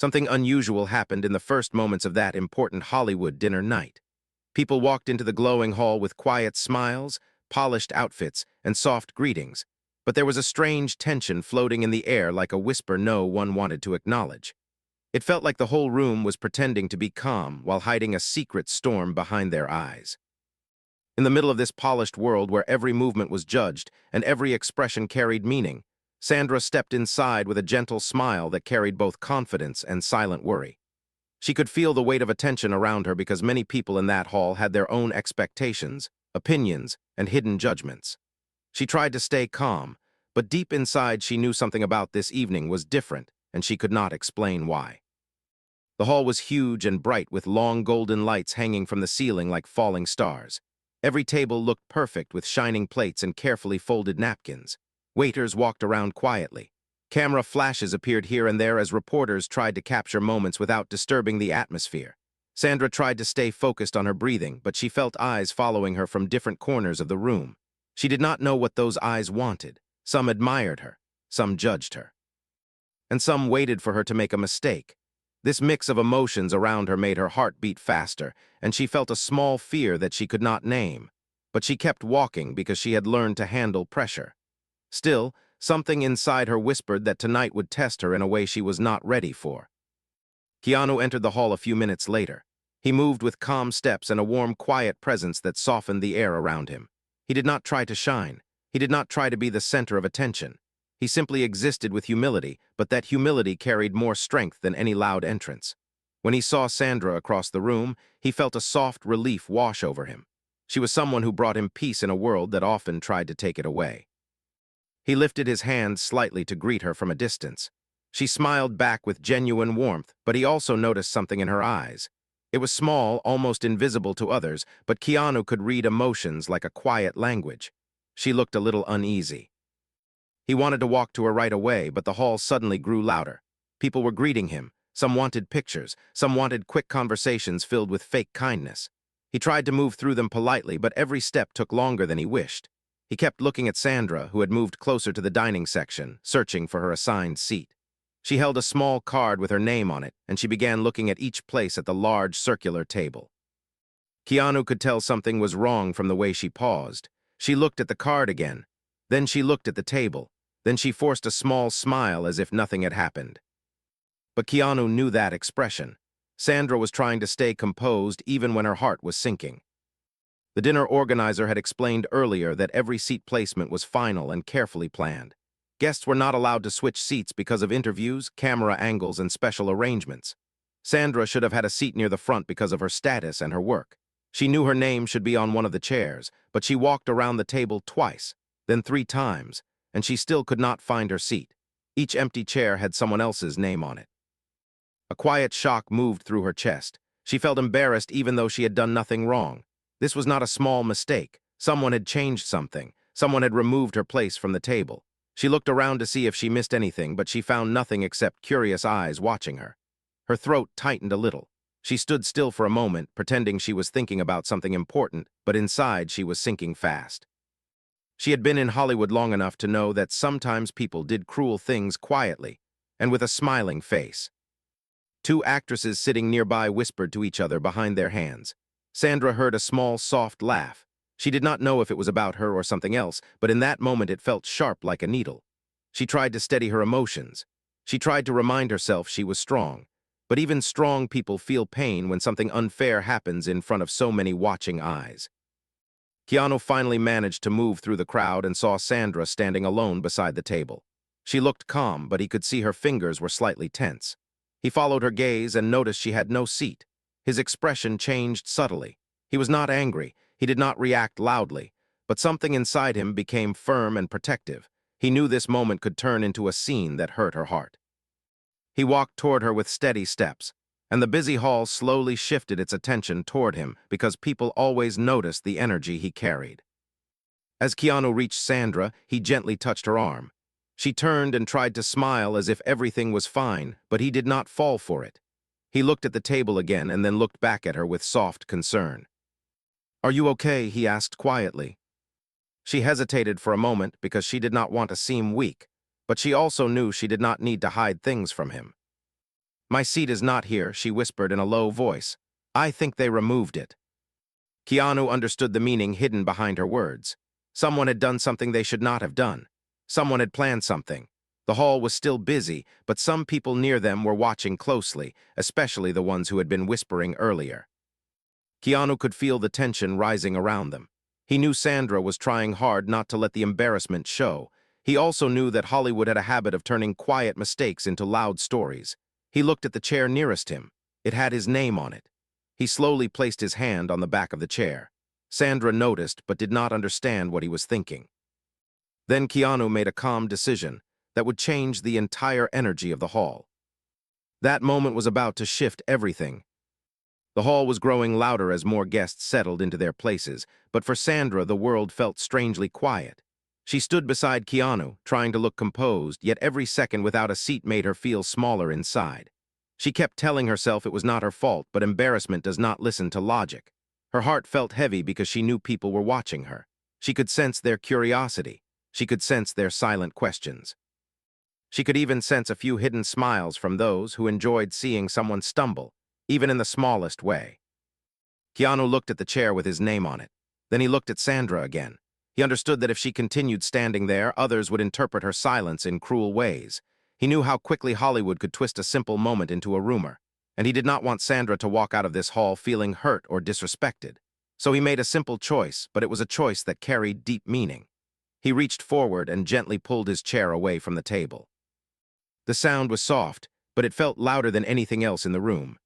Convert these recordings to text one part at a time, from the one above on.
Something unusual happened in the first moments of that important Hollywood dinner night. People walked into the glowing hall with quiet smiles, polished outfits, and soft greetings, but there was a strange tension floating in the air like a whisper no one wanted to acknowledge. It felt like the whole room was pretending to be calm while hiding a secret storm behind their eyes. In the middle of this polished world where every movement was judged and every expression carried meaning, Sandra stepped inside with a gentle smile that carried both confidence and silent worry. She could feel the weight of attention around her because many people in that hall had their own expectations, opinions, and hidden judgments. She tried to stay calm, but deep inside she knew something about this evening was different, and she could not explain why. The hall was huge and bright with long golden lights hanging from the ceiling like falling stars. Every table looked perfect with shining plates and carefully folded napkins. Waiters walked around quietly. Camera flashes appeared here and there as reporters tried to capture moments without disturbing the atmosphere. Sandra tried to stay focused on her breathing, but she felt eyes following her from different corners of the room. She did not know what those eyes wanted. Some admired her, some judged her, and some waited for her to make a mistake. This mix of emotions around her made her heart beat faster, and she felt a small fear that she could not name. But she kept walking because she had learned to handle pressure. Still, something inside her whispered that tonight would test her in a way she was not ready for. Keanu entered the hall a few minutes later. He moved with calm steps and a warm, quiet presence that softened the air around him. He did not try to shine. He did not try to be the center of attention. He simply existed with humility, but that humility carried more strength than any loud entrance. When he saw Sandra across the room, he felt a soft relief wash over him. She was someone who brought him peace in a world that often tried to take it away. He lifted his hand slightly to greet her from a distance. She smiled back with genuine warmth, but he also noticed something in her eyes. It was small, almost invisible to others, but Keanu could read emotions like a quiet language. She looked a little uneasy. He wanted to walk to her right away, but the hall suddenly grew louder. People were greeting him. Some wanted pictures. Some wanted quick conversations filled with fake kindness. He tried to move through them politely, but every step took longer than he wished. He kept looking at Sandra, who had moved closer to the dining section, searching for her assigned seat. She held a small card with her name on it, and she began looking at each place at the large circular table. Keanu could tell something was wrong from the way she paused. She looked at the card again. Then she looked at the table. Then she forced a small smile as if nothing had happened. But Keanu knew that expression. Sandra was trying to stay composed even when her heart was sinking. The dinner organizer had explained earlier that every seat placement was final and carefully planned. Guests were not allowed to switch seats because of interviews, camera angles, and special arrangements. Sandra should have had a seat near the front because of her status and her work. She knew her name should be on one of the chairs, but she walked around the table twice, then 3 times, and she still could not find her seat. Each empty chair had someone else's name on it. A quiet shock moved through her chest. She felt embarrassed even though she had done nothing wrong. This was not a small mistake. Someone had changed something. Someone had removed her place from the table. She looked around to see if she missed anything, but she found nothing except curious eyes watching her. Her throat tightened a little. She stood still for a moment, pretending she was thinking about something important, but inside she was sinking fast. She had been in Hollywood long enough to know that sometimes people did cruel things quietly, and with a smiling face. 2 actresses sitting nearby whispered to each other behind their hands. Sandra heard a small, soft laugh. She did not know if it was about her or something else, but in that moment it felt sharp like a needle. She tried to steady her emotions. She tried to remind herself she was strong. But even strong people feel pain when something unfair happens in front of so many watching eyes. Keanu finally managed to move through the crowd and saw Sandra standing alone beside the table. She looked calm, but he could see her fingers were slightly tense. He followed her gaze and noticed she had no seat. His expression changed subtly. He was not angry. He did not react loudly. But something inside him became firm and protective. He knew this moment could turn into a scene that hurt her heart. He walked toward her with steady steps, and the busy hall slowly shifted its attention toward him because people always noticed the energy he carried. As Keanu reached Sandra, he gently touched her arm. She turned and tried to smile as if everything was fine, but he did not fall for it. He looked at the table again and then looked back at her with soft concern. "Are you okay?" he asked quietly. She hesitated for a moment because she did not want to seem weak, but she also knew she did not need to hide things from him. My seat is not here, she whispered in a low voice. I think they removed it. Keanu understood the meaning hidden behind her words. Someone had done something they should not have done. Someone had planned something. The hall was still busy, but some people near them were watching closely, especially the ones who had been whispering earlier. Keanu could feel the tension rising around them. He knew Sandra was trying hard not to let the embarrassment show. He also knew that Hollywood had a habit of turning quiet mistakes into loud stories. He looked at the chair nearest him. It had his name on it. He slowly placed his hand on the back of the chair. Sandra noticed but did not understand what he was thinking. Then Keanu made a calm decision that would change the entire energy of the hall. That moment was about to shift everything. The hall was growing louder as more guests settled into their places, but for Sandra, the world felt strangely quiet. She stood beside Keanu, trying to look composed, yet every second without a seat made her feel smaller inside. She kept telling herself it was not her fault, but embarrassment does not listen to logic. Her heart felt heavy because she knew people were watching her. She could sense their curiosity. She could sense their silent questions. She could even sense a few hidden smiles from those who enjoyed seeing someone stumble, even in the smallest way. Keanu looked at the chair with his name on it. Then he looked at Sandra again. He understood that if she continued standing there, others would interpret her silence in cruel ways. He knew how quickly Hollywood could twist a simple moment into a rumor, and he did not want Sandra to walk out of this hall feeling hurt or disrespected. So he made a simple choice, but it was a choice that carried deep meaning. He reached forward and gently pulled his chair away from the table. The sound was soft, but it felt louder than anything else in the room.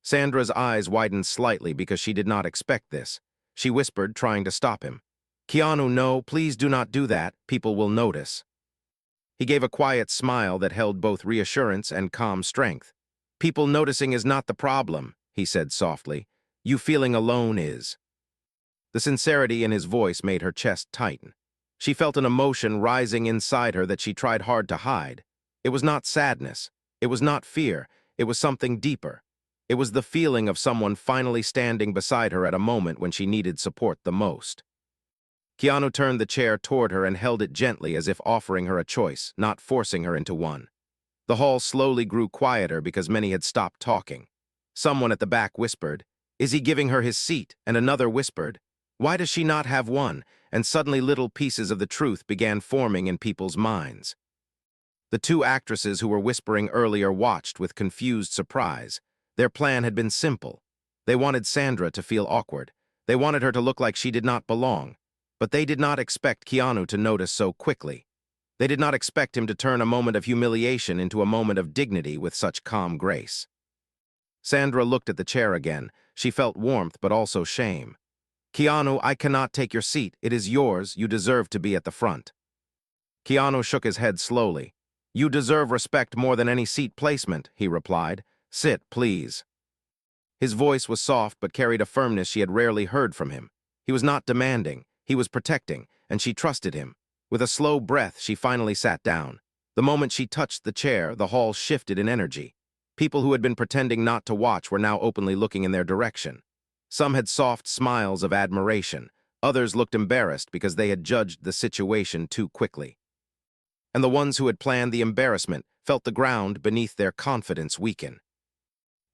Sandra's eyes widened slightly because she did not expect this. She whispered, trying to stop him. Keanu, no, please do not do that. People will notice. He gave a quiet smile that held both reassurance and calm strength. People noticing is not the problem, he said softly. You feeling alone is. The sincerity in his voice made her chest tighten. She felt an emotion rising inside her that she tried hard to hide. It was not sadness. It was not fear. It was something deeper. It was the feeling of someone finally standing beside her at a moment when she needed support the most. Keanu turned the chair toward her and held it gently as if offering her a choice, not forcing her into one. The hall slowly grew quieter because many had stopped talking. Someone at the back whispered, "Is he giving her his seat?" And another whispered, "Why does she not have one?" And suddenly little pieces of the truth began forming in people's minds. The two actresses who were whispering earlier watched with confused surprise. Their plan had been simple. They wanted Sandra to feel awkward. They wanted her to look like she did not belong. But they did not expect Keanu to notice so quickly. They did not expect him to turn a moment of humiliation into a moment of dignity with such calm grace. Sandra looked at the chair again. She felt warmth but also shame. Keanu, I cannot take your seat. It is yours. You deserve to be at the front. Keanu shook his head slowly. You deserve respect more than any seat placement, he replied. Sit, please. His voice was soft but carried a firmness she had rarely heard from him. He was not demanding. He was protecting, and she trusted him. With a slow breath, she finally sat down. The moment she touched the chair, the hall shifted in energy. People who had been pretending not to watch were now openly looking in their direction. Some had soft smiles of admiration. Others looked embarrassed because they had judged the situation too quickly. And the ones who had planned the embarrassment felt the ground beneath their confidence weaken.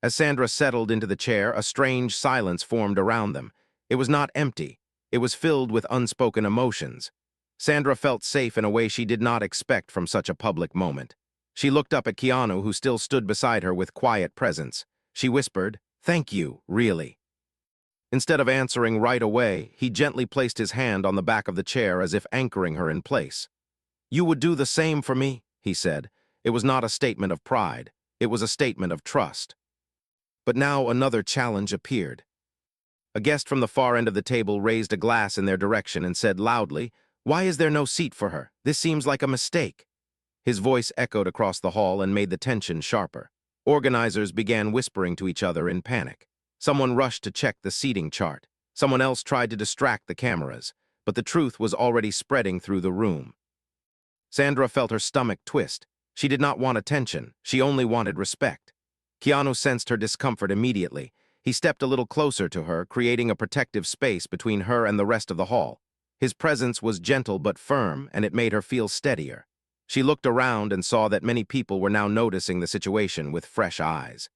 As Sandra settled into the chair, a strange silence formed around them. It was not empty. It was filled with unspoken emotions. Sandra felt safe in a way she did not expect from such a public moment. She looked up at Keanu, who still stood beside her with quiet presence. She whispered, "Thank you, really." Instead of answering right away, he gently placed his hand on the back of the chair as if anchoring her in place. "You would do the same for me," he said. It was not a statement of pride. It was a statement of trust. But now another challenge appeared. A guest from the far end of the table raised a glass in their direction and said loudly, "Why is there no seat for her? This seems like a mistake." His voice echoed across the hall and made the tension sharper. Organizers began whispering to each other in panic. Someone rushed to check the seating chart. Someone else tried to distract the cameras, but the truth was already spreading through the room. Sandra felt her stomach twist. She did not want attention. She only wanted respect. Keanu sensed her discomfort immediately. He stepped a little closer to her, creating a protective space between her and the rest of the hall. His presence was gentle but firm, and it made her feel steadier. She looked around and saw that many people were now noticing the situation with fresh eyes.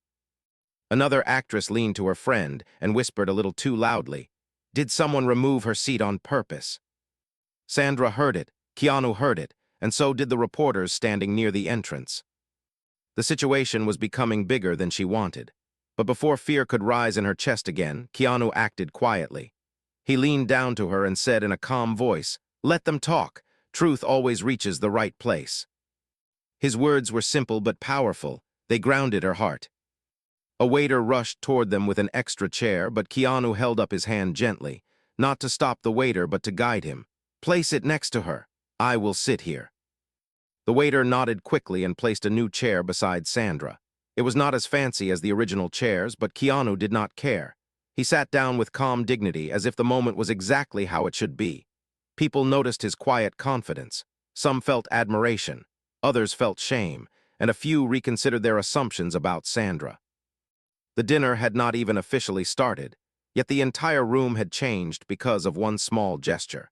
Another actress leaned to her friend and whispered a little too loudly, "Did someone remove her seat on purpose?" Sandra heard it, Keanu heard it, and so did the reporters standing near the entrance. The situation was becoming bigger than she wanted. But before fear could rise in her chest again, Keanu acted quietly. He leaned down to her and said in a calm voice, "Let them talk. Truth always reaches the right place." His words were simple but powerful. They grounded her heart. A waiter rushed toward them with an extra chair, but Keanu held up his hand gently, not to stop the waiter but to guide him. "Place it next to her. I will sit here." The waiter nodded quickly and placed a new chair beside Sandra. It was not as fancy as the original chairs, but Keanu did not care. He sat down with calm dignity, as if the moment was exactly how it should be. People noticed his quiet confidence. Some felt admiration, others felt shame, and a few reconsidered their assumptions about Sandra. The dinner had not even officially started, yet the entire room had changed because of one small gesture.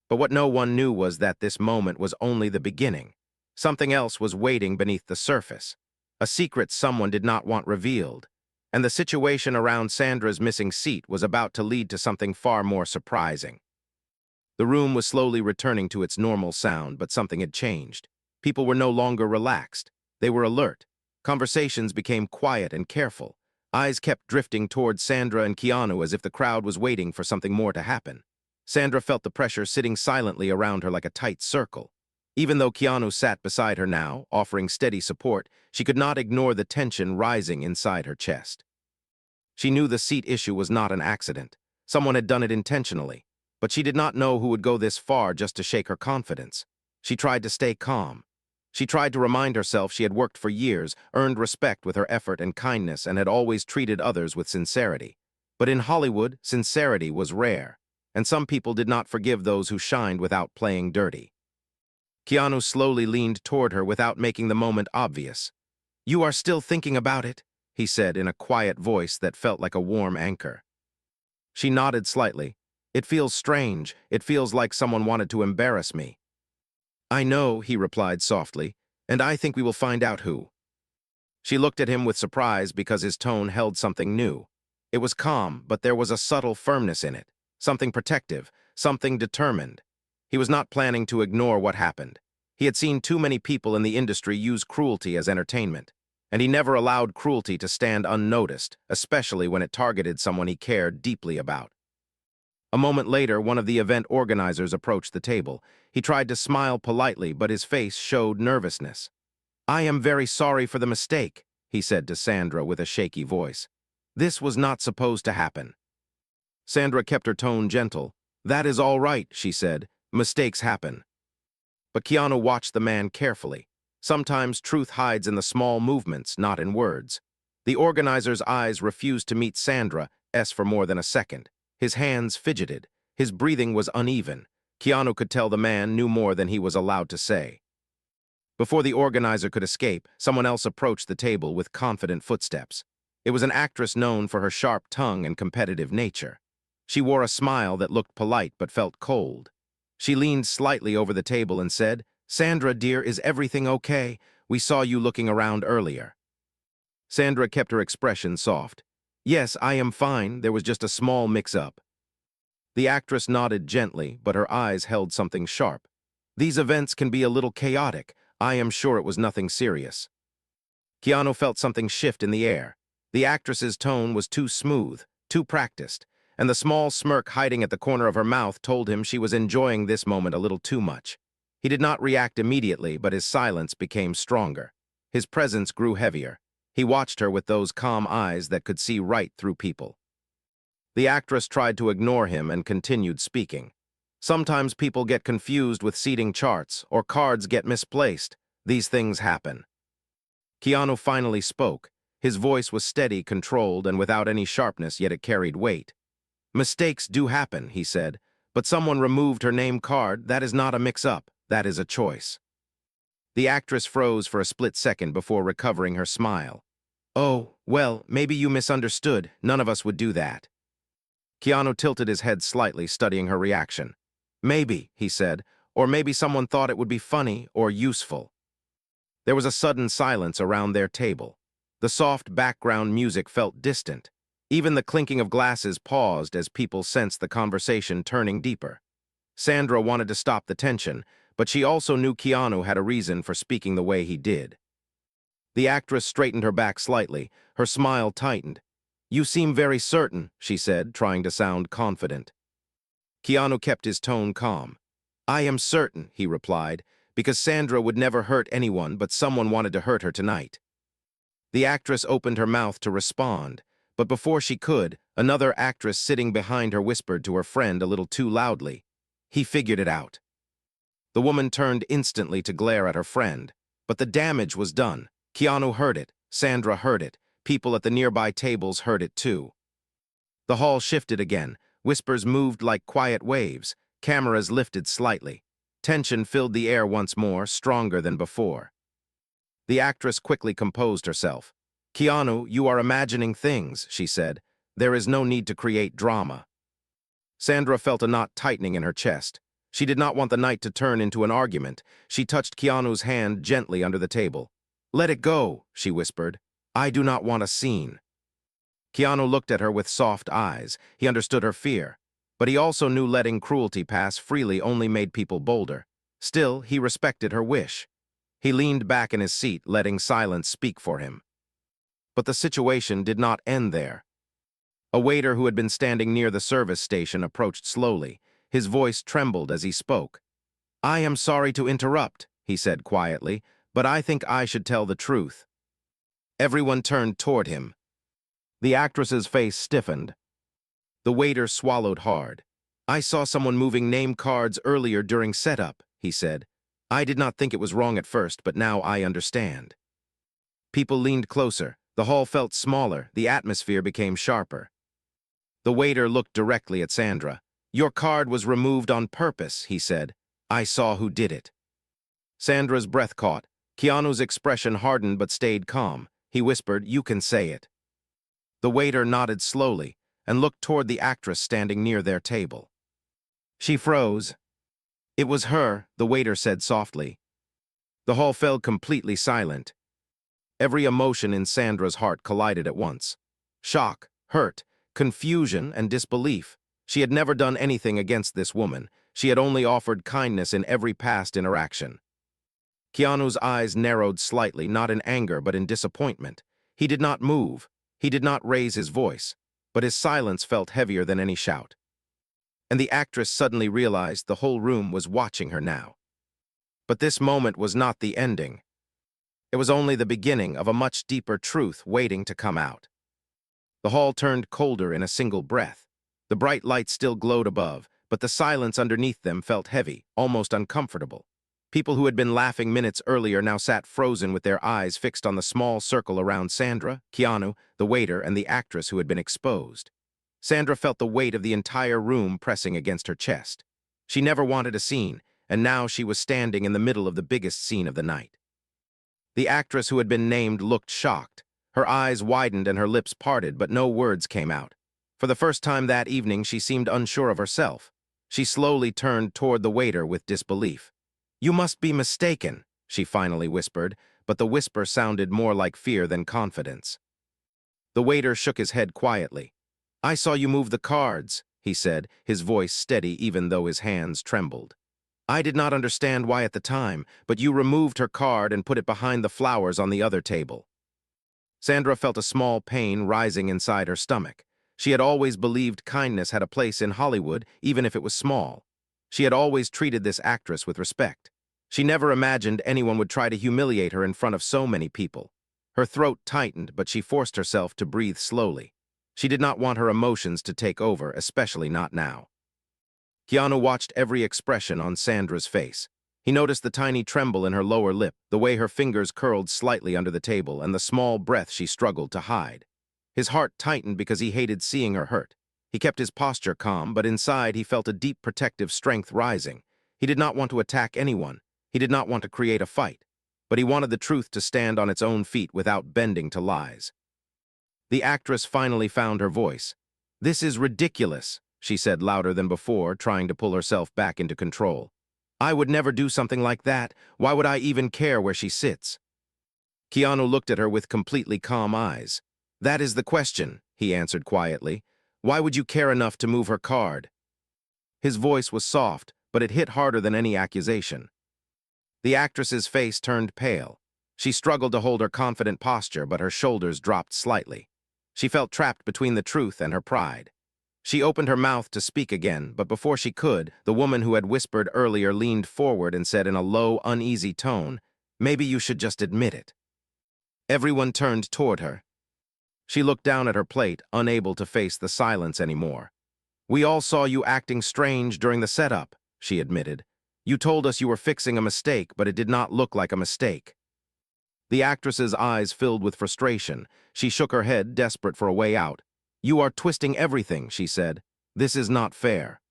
But what no one knew was that this moment was only the beginning. Something else was waiting beneath the surface. A secret someone did not want revealed. And the situation around Sandra's missing seat was about to lead to something far more surprising. The room was slowly returning to its normal sound, but something had changed. People were no longer relaxed. They were alert. Conversations became quiet and careful. Eyes kept drifting towards Sandra and Keanu as if the crowd was waiting for something more to happen. Sandra felt the pressure sitting silently around her like a tight circle. Even though Keanu sat beside her now, offering steady support, she could not ignore the tension rising inside her chest. She knew the seat issue was not an accident. Someone had done it intentionally. But she did not know who would go this far just to shake her confidence. She tried to stay calm. She tried to remind herself she had worked for years, earned respect with her effort and kindness, and had always treated others with sincerity. But in Hollywood, sincerity was rare, and some people did not forgive those who shined without playing dirty. Keanu slowly leaned toward her without making the moment obvious. "You are still thinking about it?" he said in a quiet voice that felt like a warm anchor. She nodded slightly. "It feels strange. It feels like someone wanted to embarrass me." "I know," he replied softly, "and I think we will find out who." She looked at him with surprise because his tone held something new. It was calm, but there was a subtle firmness in it, something protective, something determined. He was not planning to ignore what happened. He had seen too many people in the industry use cruelty as entertainment, and he never allowed cruelty to stand unnoticed, especially when it targeted someone he cared deeply about. A moment later, one of the event organizers approached the table. He tried to smile politely, but his face showed nervousness. "I am very sorry for the mistake," he said to Sandra with a shaky voice. "This was not supposed to happen." Sandra kept her tone gentle. "That is all right," she said. "Mistakes happen." But Keanu watched the man carefully. Sometimes truth hides in the small movements, not in words. The organizer's eyes refused to meet Sandra's for more than a second. His hands fidgeted. His breathing was uneven. Keanu could tell the man knew more than he was allowed to say. Before the organizer could escape, someone else approached the table with confident footsteps. It was an actress known for her sharp tongue and competitive nature. She wore a smile that looked polite but felt cold. She leaned slightly over the table and said, "Sandra, dear, is everything okay? We saw you looking around earlier." Sandra kept her expression soft. "Yes, I am fine. There was just a small mix-up." The actress nodded gently, but her eyes held something sharp. "These events can be a little chaotic. I am sure it was nothing serious." Keanu felt something shift in the air. The actress's tone was too smooth, too practiced, and the small smirk hiding at the corner of her mouth told him she was enjoying this moment a little too much. He did not react immediately, but his silence became stronger. His presence grew heavier. He watched her with those calm eyes that could see right through people. The actress tried to ignore him and continued speaking. "Sometimes people get confused with seating charts, or cards get misplaced. These things happen." Keanu finally spoke. His voice was steady, controlled, and without any sharpness, yet it carried weight. "Mistakes do happen," he said, "but someone removed her name card. That is not a mix-up. That is a choice." The actress froze for a split second before recovering her smile. "Oh, well, maybe you misunderstood. None of us would do that." Keanu tilted his head slightly, studying her reaction. "Maybe," he said, or maybe someone thought it would be funny or useful. There was a sudden silence around their table. The soft background music felt distant. Even the clinking of glasses paused as people sensed the conversation turning deeper. Sandra wanted to stop the tension, but she also knew Keanu had a reason for speaking the way he did. The actress straightened her back slightly. Her smile tightened. "You seem very certain," she said, trying to sound confident. Keanu kept his tone calm. "I am certain," he replied, "because Sandra would never hurt anyone, but someone wanted to hurt her tonight." The actress opened her mouth to respond, but before she could, another actress sitting behind her whispered to her friend a little too loudly, "He figured it out." The woman turned instantly to glare at her friend, but the damage was done. Keanu heard it, Sandra heard it, people at the nearby tables heard it too. The hall shifted again, whispers moved like quiet waves, cameras lifted slightly. Tension filled the air once more, stronger than before. The actress quickly composed herself. "Keanu, you are imagining things," she said. "There is no need to create drama." Sandra felt a knot tightening in her chest. She did not want the night to turn into an argument. She touched Keanu's hand gently under the table. "Let it go," she whispered. "I do not want a scene." Keanu looked at her with soft eyes. He understood her fear, but he also knew letting cruelty pass freely only made people bolder. Still, he respected her wish. He leaned back in his seat, letting silence speak for him. But the situation did not end there. A waiter who had been standing near the service station approached slowly. His voice trembled as he spoke. "I am sorry to interrupt," he said quietly, "but I think I should tell the truth." Everyone turned toward him. The actress's face stiffened. The waiter swallowed hard. "I saw someone moving name cards earlier during setup," he said. "I did not think it was wrong at first, but now I understand." People leaned closer. The hall felt smaller. The atmosphere became sharper. The waiter looked directly at Sandra. "Your card was removed on purpose," he said. "I saw who did it." Sandra's breath caught. Keanu's expression hardened but stayed calm. He whispered, "You can say it." The waiter nodded slowly and looked toward the actress standing near their table. She froze. "It was her," the waiter said softly. The hall fell completely silent. Every emotion in Sandra's heart collided at once. Shock, hurt, confusion, and disbelief. She had never done anything against this woman. She had only offered kindness in every past interaction. Keanu's eyes narrowed slightly, not in anger but in disappointment. He did not move. He did not raise his voice, but his silence felt heavier than any shout. And the actress suddenly realized the whole room was watching her now. But this moment was not the ending. It was only the beginning of a much deeper truth waiting to come out. The hall turned colder in a single breath. The bright lights still glowed above, but the silence underneath them felt heavy, almost uncomfortable. People who had been laughing minutes earlier now sat frozen with their eyes fixed on the small circle around Sandra, Keanu, the waiter, and the actress who had been exposed. Sandra felt the weight of the entire room pressing against her chest. She never wanted a scene, and now she was standing in the middle of the biggest scene of the night. The actress who had been named looked shocked. Her eyes widened and her lips parted, but no words came out. For the first time that evening, she seemed unsure of herself. She slowly turned toward the waiter with disbelief. "You must be mistaken," she finally whispered, but the whisper sounded more like fear than confidence. The waiter shook his head quietly. "I saw you move the cards," he said, his voice steady even though his hands trembled. "I did not understand why at the time, but you removed her card and put it behind the flowers on the other table." Sandra felt a small pain rising inside her stomach. She had always believed kindness had a place in Hollywood, even if it was small. She had always treated this actress with respect. She never imagined anyone would try to humiliate her in front of so many people. Her throat tightened, but she forced herself to breathe slowly. She did not want her emotions to take over, especially not now. Keanu watched every expression on Sandra's face. He noticed the tiny tremble in her lower lip, the way her fingers curled slightly under the table, and the small breath she struggled to hide. His heart tightened because he hated seeing her hurt. He kept his posture calm, but inside he felt a deep protective strength rising. He did not want to attack anyone. He did not want to create a fight. But he wanted the truth to stand on its own feet without bending to lies. The actress finally found her voice. "This is ridiculous," she said louder than before, trying to pull herself back into control. I would never do something like that. Why would I even care where she sits? Keanu looked at her with completely calm eyes. That is the question, he answered quietly. Why would you care enough to move her card? His voice was soft, but it hit harder than any accusation. The actress's face turned pale. She struggled to hold her confident posture, but her shoulders dropped slightly. She felt trapped between the truth and her pride. She opened her mouth to speak again, but before she could, the woman who had whispered earlier leaned forward and said in a low, uneasy tone, "Maybe you should just admit it." Everyone turned toward her. She looked down at her plate, unable to face the silence anymore. "We all saw you acting strange during the setup," she admitted. "You told us you were fixing a mistake, but it did not look like a mistake." The actress's eyes filled with frustration. She shook her head, desperate for a way out. "You are twisting everything," she said. "This is not fair."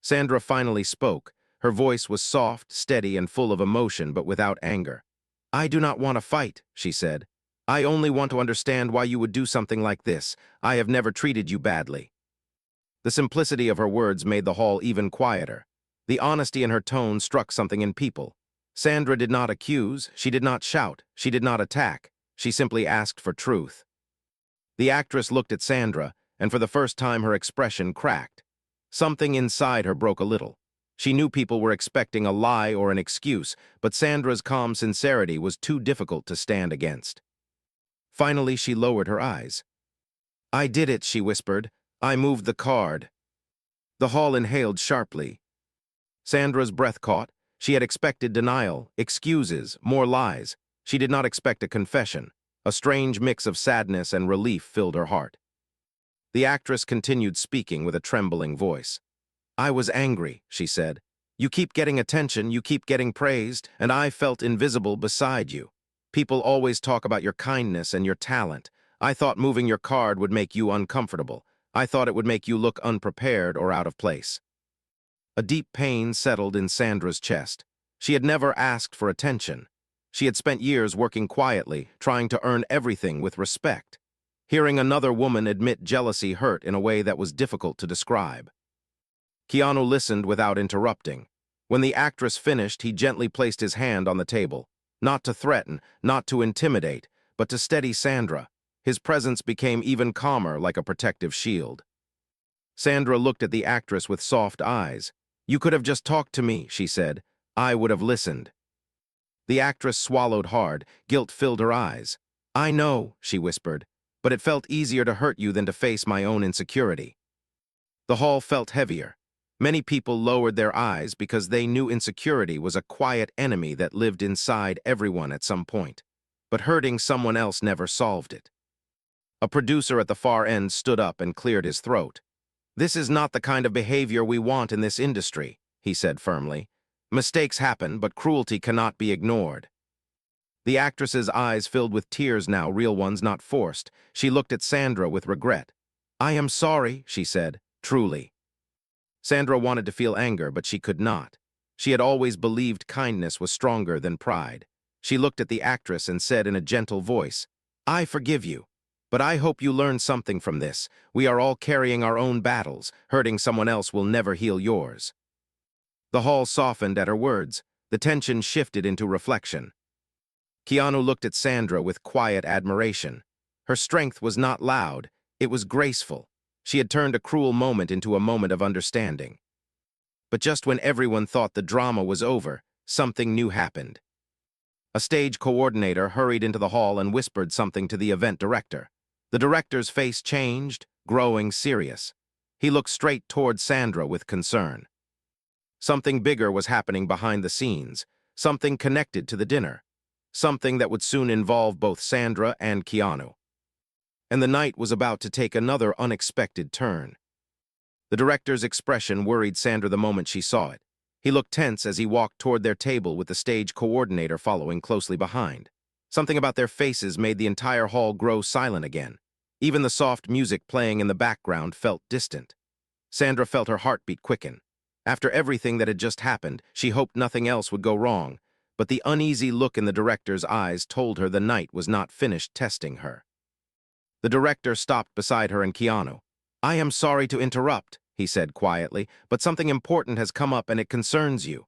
Sandra finally spoke. Her voice was soft, steady, and full of emotion, but without anger. "I do not want to fight," she said. "I only want to understand why you would do something like this. I have never treated you badly." The simplicity of her words made the hall even quieter. The honesty in her tone struck something in people. Sandra did not accuse, she did not shout, she did not attack. She simply asked for truth. The actress looked at Sandra, and for the first time her expression cracked. Something inside her broke a little. She knew people were expecting a lie or an excuse, but Sandra's calm sincerity was too difficult to stand against. Finally, she lowered her eyes. "I did it," she whispered. "I moved the card." The hall inhaled sharply. Sandra's breath caught. She had expected denial, excuses, more lies. She did not expect a confession. A strange mix of sadness and relief filled her heart. The actress continued speaking with a trembling voice. "I was angry," she said. "You keep getting attention, you keep getting praised, and I felt invisible beside you. People always talk about your kindness and your talent. I thought moving your card would make you uncomfortable. I thought it would make you look unprepared or out of place." A deep pain settled in Sandra's chest. She had never asked for attention. She had spent years working quietly, trying to earn everything with respect. Hearing another woman admit jealousy hurt in a way that was difficult to describe. Keanu listened without interrupting. When the actress finished, he gently placed his hand on the table. Not to threaten, not to intimidate, but to steady Sandra. His presence became even calmer, like a protective shield. Sandra looked at the actress with soft eyes. "You could have just talked to me," she said. "I would have listened." The actress swallowed hard. Guilt filled her eyes. "I know," she whispered, "but it felt easier to hurt you than to face my own insecurity." The hall felt heavier. Many people lowered their eyes because they knew insecurity was a quiet enemy that lived inside everyone at some point. But hurting someone else never solved it. A producer at the far end stood up and cleared his throat. "This is not the kind of behavior we want in this industry," he said firmly. "Mistakes happen, but cruelty cannot be ignored." The actress's eyes filled with tears now, real ones, not forced. She looked at Sandra with regret. "I am sorry," she said, "truly." Sandra wanted to feel anger, but she could not. She had always believed kindness was stronger than pride. She looked at the actress and said in a gentle voice, "I forgive you. But I hope you learn something from this. We are all carrying our own battles. Hurting someone else will never heal yours." The hall softened at her words. The tension shifted into reflection. Keanu looked at Sandra with quiet admiration. Her strength was not loud, it was graceful. She had turned a cruel moment into a moment of understanding. But just when everyone thought the drama was over, something new happened. A stage coordinator hurried into the hall and whispered something to the event director. The director's face changed, growing serious. He looked straight toward Sandra with concern. Something bigger was happening behind the scenes, something connected to the dinner, something that would soon involve both Sandra and Keanu. And the night was about to take another unexpected turn. The director's expression worried Sandra the moment she saw it. He looked tense as he walked toward their table with the stage coordinator following closely behind. Something about their faces made the entire hall grow silent again. Even the soft music playing in the background felt distant. Sandra felt her heartbeat quicken. After everything that had just happened, she hoped nothing else would go wrong, but the uneasy look in the director's eyes told her the night was not finished testing her. The director stopped beside her and Keanu. "I am sorry to interrupt," he said quietly, "but something important has come up and it concerns you."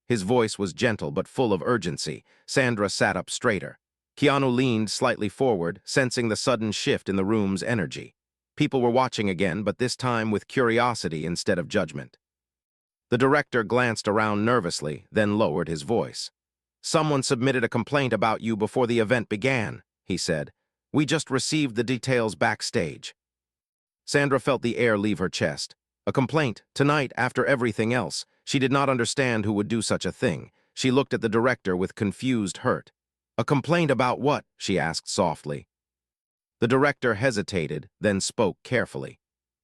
His voice was gentle but full of urgency. Sandra sat up straighter. Keanu leaned slightly forward, sensing the sudden shift in the room's energy. People were watching again, but this time with curiosity instead of judgment. The director glanced around nervously, then lowered his voice. "Someone submitted a complaint about you before the event began," he said. "We just received the details backstage." Sandra felt the air leave her chest. A complaint, tonight after everything else. She did not understand who would do such a thing. She looked at the director with confused hurt. "A complaint about what?" she asked softly. The director hesitated, then spoke carefully.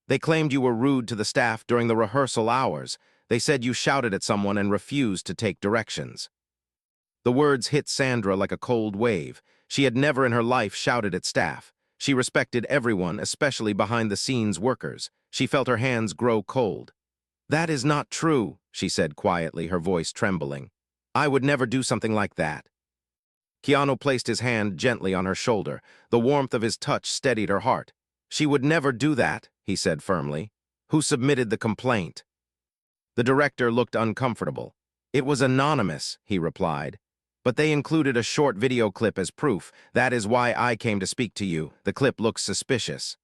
"They claimed you were rude to the staff during the rehearsal hours. They said you shouted at someone and refused to take directions." The words hit Sandra like a cold wave. She had never in her life shouted at staff. She respected everyone, especially behind-the-scenes workers. She felt her hands grow cold. "That is not true," she said quietly, her voice trembling. "I would never do something like that." Keanu placed his hand gently on her shoulder. The warmth of his touch steadied her heart. "She would never do that," he said firmly. "Who submitted the complaint?" The director looked uncomfortable. "It was anonymous," he replied. "But they included a short video clip as proof. That is why I came to speak to you. The clip looks suspicious."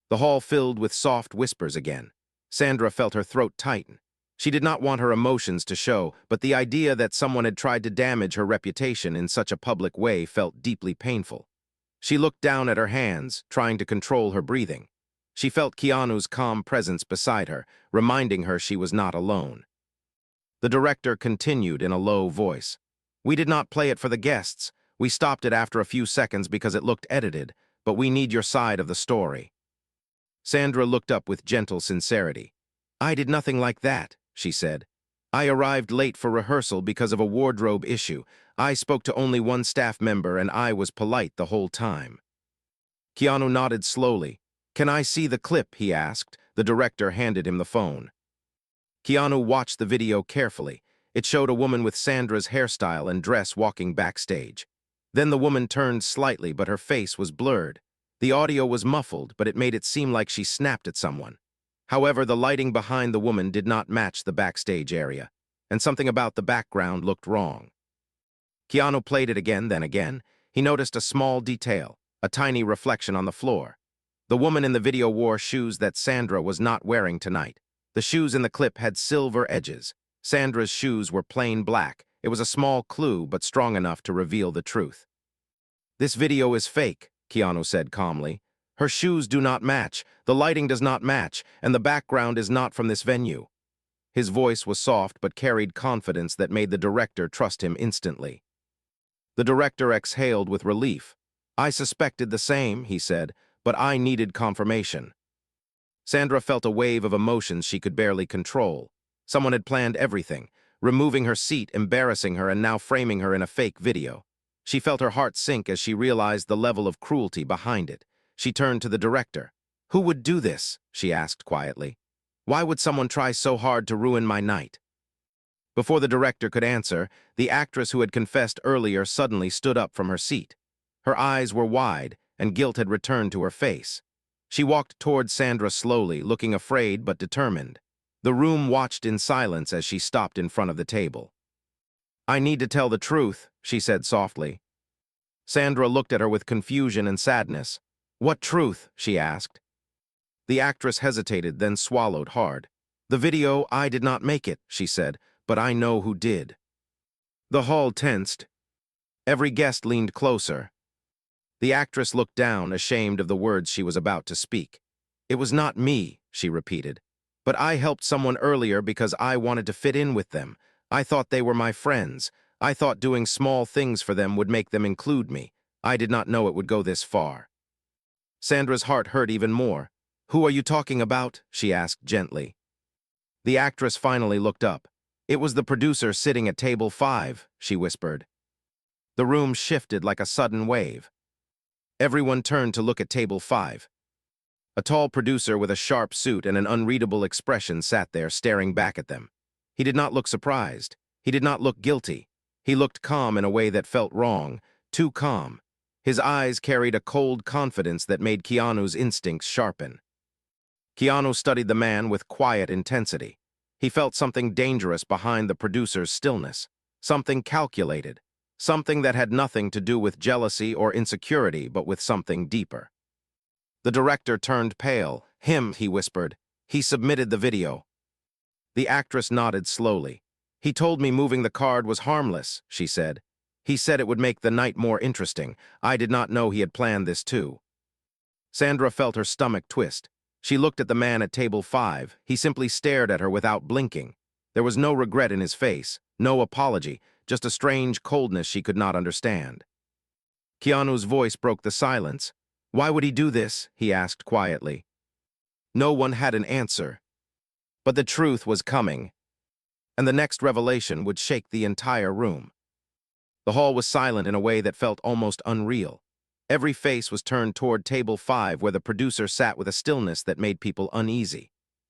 The hall filled with soft whispers again. Sandra felt her throat tighten. She did not want her emotions to show, but the idea that someone had tried to damage her reputation in such a public way felt deeply painful. She looked down at her hands, trying to control her breathing. She felt Keanu's calm presence beside her, reminding her she was not alone. The director continued in a low voice. "We did not play it for the guests. We stopped it after a few seconds because it looked edited, but we need your side of the story." Sandra looked up with gentle sincerity. "I did nothing like that," she said. "I arrived late for rehearsal because of a wardrobe issue. I spoke to only one staff member and I was polite the whole time." Keanu nodded slowly. "Can I see the clip?" he asked. The director handed him the phone. Keanu watched the video carefully. It showed a woman with Sandra's hairstyle and dress walking backstage. Then the woman turned slightly, but her face was blurred. The audio was muffled, but it made it seem like she snapped at someone. However, the lighting behind the woman did not match the backstage area, and something about the background looked wrong. Keanu played it again, then again. He noticed a small detail, a tiny reflection on the floor. The woman in the video wore shoes that Sandra was not wearing tonight. The shoes in the clip had silver edges. Sandra's shoes were plain black. It was a small clue, but strong enough to reveal the truth. "This video is fake," Keanu said calmly. "Her shoes do not match, the lighting does not match, and the background is not from this venue." His voice was soft but carried confidence that made the director trust him instantly. The director exhaled with relief. "I suspected the same," he said, "but I needed confirmation." Sandra felt a wave of emotions she could barely control. Someone had planned everything, removing her seat, embarrassing her, and now framing her in a fake video. She felt her heart sink as she realized the level of cruelty behind it. She turned to the director. "Who would do this?" she asked quietly. "Why would someone try so hard to ruin my night?" Before the director could answer, the actress who had confessed earlier suddenly stood up from her seat. Her eyes were wide, and guilt had returned to her face. She walked toward Sandra slowly, looking afraid but determined. The room watched in silence as she stopped in front of the table. "I need to tell the truth," she said softly. Sandra looked at her with confusion and sadness. "What truth?" she asked. The actress hesitated, then swallowed hard. "The video, I did not make it," she said, "but I know who did." The hall tensed. Every guest leaned closer. The actress looked down, ashamed of the words she was about to speak. "It was not me," she repeated. "But I helped someone earlier because I wanted to fit in with them. I thought they were my friends. I thought doing small things for them would make them include me. I did not know it would go this far." Sandra's heart hurt even more. "Who are you talking about?" she asked gently. The actress finally looked up. "It was the producer sitting at table 5, she whispered. The room shifted like a sudden wave. Everyone turned to look at table 5. A tall producer with a sharp suit and an unreadable expression sat there staring back at them. He did not look surprised. He did not look guilty. He looked calm in a way that felt wrong, too calm. His eyes carried a cold confidence that made Keanu's instincts sharpen. Keanu studied the man with quiet intensity. He felt something dangerous behind the producer's stillness, something calculated, something that had nothing to do with jealousy or insecurity but with something deeper. The director turned pale. He whispered. He submitted the video. The actress nodded slowly. He told me moving the card was harmless, she said. He said it would make the night more interesting. I did not know he had planned this too. Sandra felt her stomach twist. She looked at the man at table 5. He simply stared at her without blinking. There was no regret in his face, no apology, just a strange coldness she could not understand. Keanu's voice broke the silence. Why would he do this? He asked quietly. No one had an answer. But the truth was coming, and the next revelation would shake the entire room. The hall was silent in a way that felt almost unreal. Every face was turned toward table 5, where the producer sat with a stillness that made people uneasy.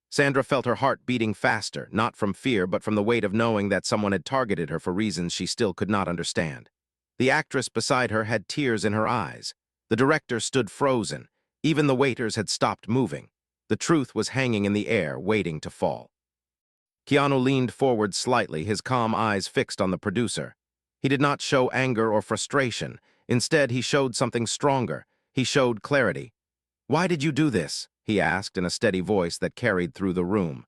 Sandra felt her heart beating faster, not from fear but from the weight of knowing that someone had targeted her for reasons she still could not understand. The actress beside her had tears in her eyes. The director stood frozen. Even the waiters had stopped moving. The truth was hanging in the air, waiting to fall. Keanu leaned forward slightly, his calm eyes fixed on the producer. He did not show anger or frustration. Instead, he showed something stronger. He showed clarity. Why did you do this? He asked in a steady voice that carried through the room.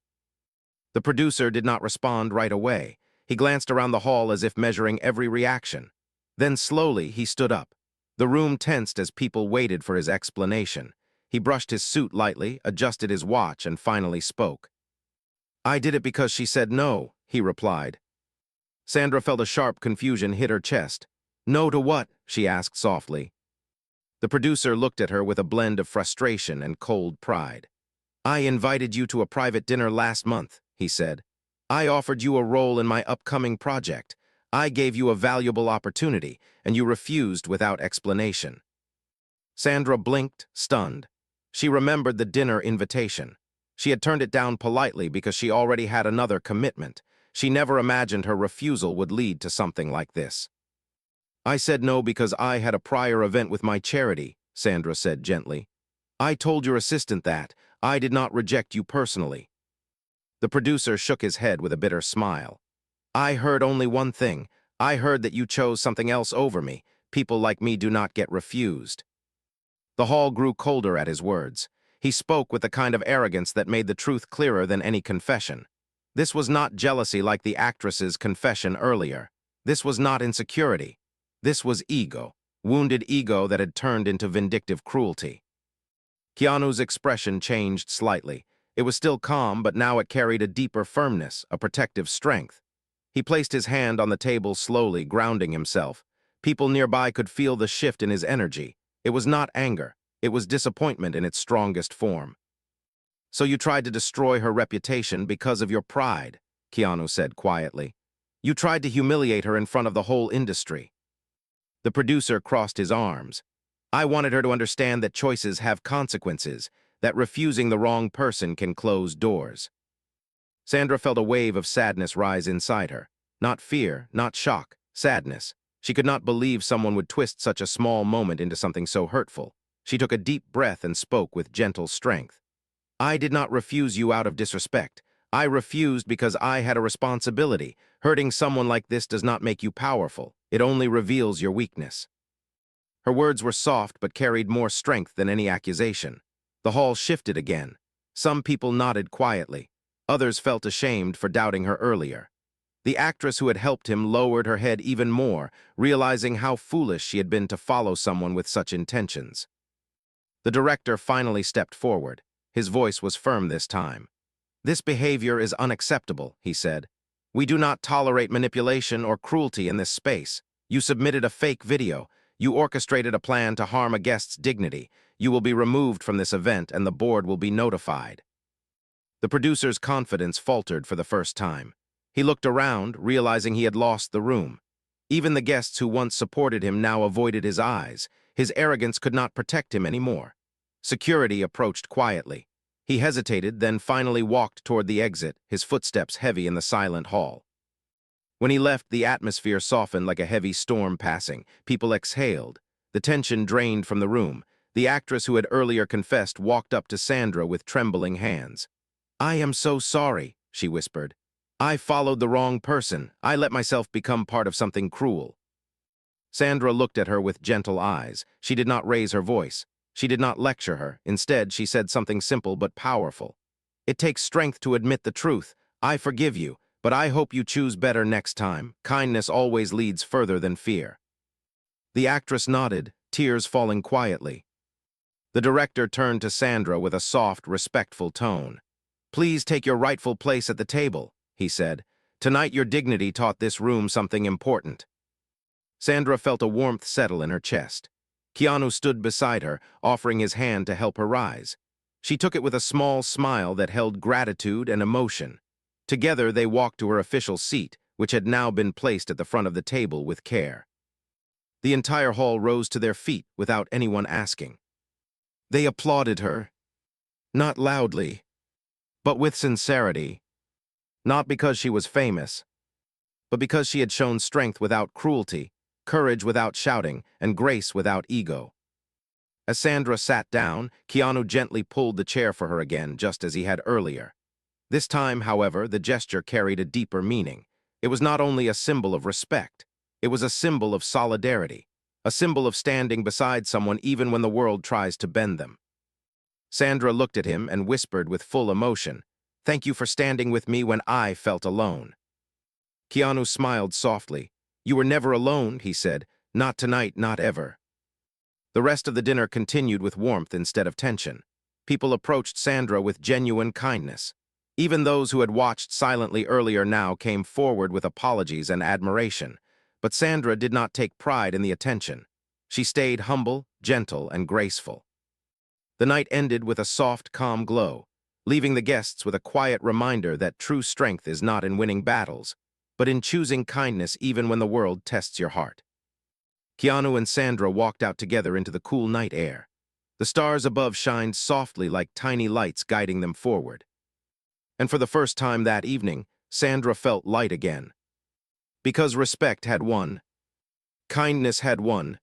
The producer did not respond right away. He glanced around the hall as if measuring every reaction. Then slowly, he stood up. The room tensed as people waited for his explanation. He brushed his suit lightly, adjusted his watch, and finally spoke. I did it because she said no, he replied. Sandra felt a sharp confusion hit her chest. No to what? She asked softly. The producer looked at her with a blend of frustration and cold pride. I invited you to a private dinner last month, he said. I offered you a role in my upcoming project. I gave you a valuable opportunity, and you refused without explanation. Sandra blinked, stunned. She remembered the dinner invitation. She had turned it down politely because she already had another commitment. She never imagined her refusal would lead to something like this. I said no because I had a prior event with my charity, Sandra said gently. I told your assistant that. I did not reject you personally. The producer shook his head with a bitter smile. I heard only one thing. I heard that you chose something else over me. People like me do not get refused. The hall grew colder at his words. He spoke with the kind of arrogance that made the truth clearer than any confession. This was not jealousy like the actress's confession earlier. This was not insecurity. This was ego, wounded ego that had turned into vindictive cruelty. Keanu's expression changed slightly. It was still calm, but now it carried a deeper firmness, a protective strength. He placed his hand on the table slowly, grounding himself. People nearby could feel the shift in his energy. It was not anger. It was disappointment in its strongest form. So you tried to destroy her reputation because of your pride, Keanu said quietly. You tried to humiliate her in front of the whole industry. The producer crossed his arms. I wanted her to understand that choices have consequences, that refusing the wrong person can close doors. Sandra felt a wave of sadness rise inside her. Not fear, not shock, sadness. She could not believe someone would twist such a small moment into something so hurtful. She took a deep breath and spoke with gentle strength. I did not refuse you out of disrespect. I refused because I had a responsibility. Hurting someone like this does not make you powerful. It only reveals your weakness. Her words were soft but carried more strength than any accusation. The hall shifted again. Some people nodded quietly. Others felt ashamed for doubting her earlier. The actress who had helped him lowered her head even more, realizing how foolish she had been to follow someone with such intentions. The director finally stepped forward. His voice was firm this time. This behavior is unacceptable, he said. We do not tolerate manipulation or cruelty in this space. You submitted a fake video. You orchestrated a plan to harm a guest's dignity. You will be removed from this event and the board will be notified. The producer's confidence faltered for the first time. He looked around, realizing he had lost the room. Even the guests who once supported him now avoided his eyes. His arrogance could not protect him anymore. Security approached quietly. He hesitated, then finally walked toward the exit, his footsteps heavy in the silent hall. When he left, the atmosphere softened like a heavy storm passing. People exhaled. The tension drained from the room. The actress who had earlier confessed walked up to Sandra with trembling hands. I am so sorry, she whispered. I followed the wrong person. I let myself become part of something cruel. Sandra looked at her with gentle eyes. She did not raise her voice. She did not lecture her. Instead, she said something simple but powerful. It takes strength to admit the truth. I forgive you, but I hope you choose better next time. Kindness always leads further than fear. The actress nodded, tears falling quietly. The director turned to Sandra with a soft, respectful tone. Please take your rightful place at the table, he said. Tonight your dignity taught this room something important. Sandra felt a warmth settle in her chest. Keanu stood beside her, offering his hand to help her rise. She took it with a small smile that held gratitude and emotion. Together they walked to her official seat, which had now been placed at the front of the table with care. The entire hall rose to their feet without anyone asking. They applauded her. Not loudly, but with sincerity. Not because she was famous, but because she had shown strength without cruelty, courage without shouting, and grace without ego. As Sandra sat down, Keanu gently pulled the chair for her again, just as he had earlier. This time, however, the gesture carried a deeper meaning. It was not only a symbol of respect, it was a symbol of solidarity, a symbol of standing beside someone even when the world tries to bend them. Sandra looked at him and whispered with full emotion, "Thank you for standing with me when I felt alone." Keanu smiled softly. "You were never alone," he said. "Not tonight, not ever." The rest of the dinner continued with warmth instead of tension. People approached Sandra with genuine kindness. Even those who had watched silently earlier now came forward with apologies and admiration. But Sandra did not take pride in the attention. She stayed humble, gentle, and graceful. The night ended with a soft, calm glow, leaving the guests with a quiet reminder that true strength is not in winning battles, but in choosing kindness even when the world tests your heart. Keanu and Sandra walked out together into the cool night air. The stars above shined softly like tiny lights guiding them forward. And for the first time that evening, Sandra felt light again. Because respect had won, kindness had won,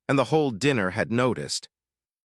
and the whole dinner had noticed.